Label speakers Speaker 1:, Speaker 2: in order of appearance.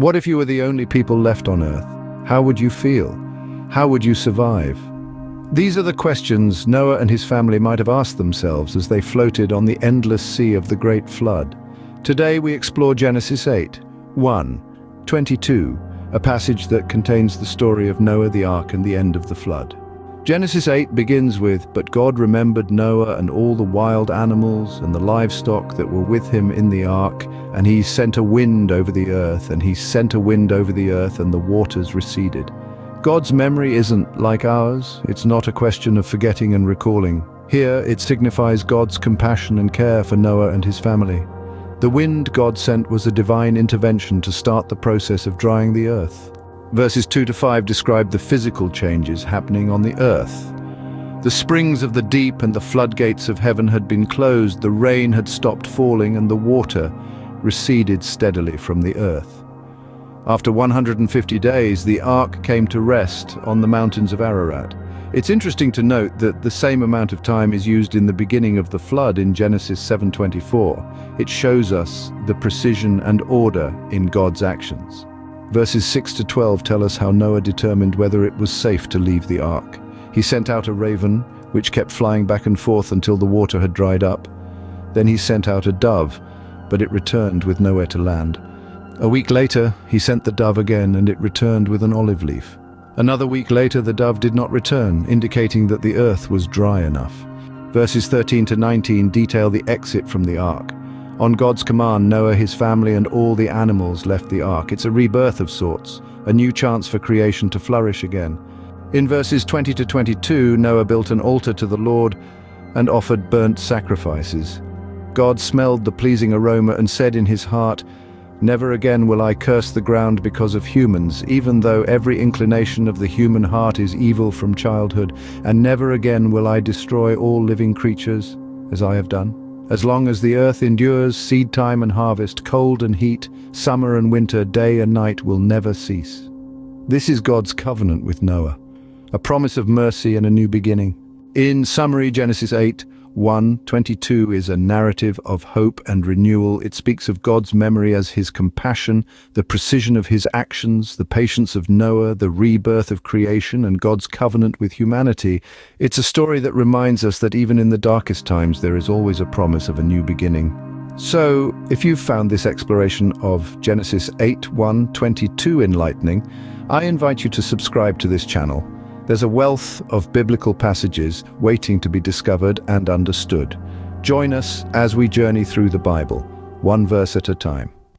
Speaker 1: What if you were the only people left on Earth? How would you feel? How would you survive? These are the questions Noah and his family might have asked themselves as they floated on the endless sea of the Great Flood. Today we explore Genesis 8, 1-22, a passage that contains the story of Noah, the ark, and the end of the flood. Genesis 8 begins with, "But God remembered Noah and all the wild animals and the livestock that were with him in the ark, and he sent a wind over the earth, and he sent a wind over the earth, and the waters receded." God's memory isn't like ours. It's not a question of forgetting and recalling. Here, it signifies God's compassion and care for Noah and his family. The wind God sent was a divine intervention to start the process of drying the earth. Verses 2-5 describe the physical changes happening on the earth. The springs of the deep and the floodgates of heaven had been closed, the rain had stopped falling, and the water receded steadily from the earth. After 150 days, the ark came to rest on the mountains of Ararat. It's interesting to note that the same amount of time is used in the beginning of the flood in Genesis 7:24. It shows us the precision and order in God's actions. Verses 6-12 tell us how Noah determined whether it was safe to leave the ark. He sent out a raven, which kept flying back and forth until the water had dried up. Then he sent out a dove, but it returned with nowhere to land. A week later, he sent the dove again, and it returned with an olive leaf. Another week later, the dove did not return, indicating that the earth was dry enough. Verses 13-19 detail the exit from the ark. On God's command, Noah, his family, and all the animals left the ark. It's a rebirth of sorts, a new chance for creation to flourish again. In verses 20-22, Noah built an altar to the Lord and offered burnt sacrifices. God smelled the pleasing aroma and said in his heart, "Never again will I curse the ground because of humans, even though every inclination of the human heart is evil from childhood, and never again will I destroy all living creatures, as I have done. As long as the earth endures, seed time and harvest, cold and heat, summer and winter, day and night will never cease." This is God's covenant with Noah, a promise of mercy and a new beginning. In summary, Genesis 8, 1-22 is a narrative of hope and renewal. It speaks of God's memory as his compassion, the precision of his actions, the patience of Noah, the rebirth of creation, and God's covenant with humanity. It's a story that reminds us that even in the darkest times, there is always a promise of a new beginning. So, if you've found this exploration of Genesis 8, 1-22 enlightening, I invite you to subscribe to this channel. There's a wealth of biblical passages waiting to be discovered and understood. Join us as we journey through the Bible, one verse at a time.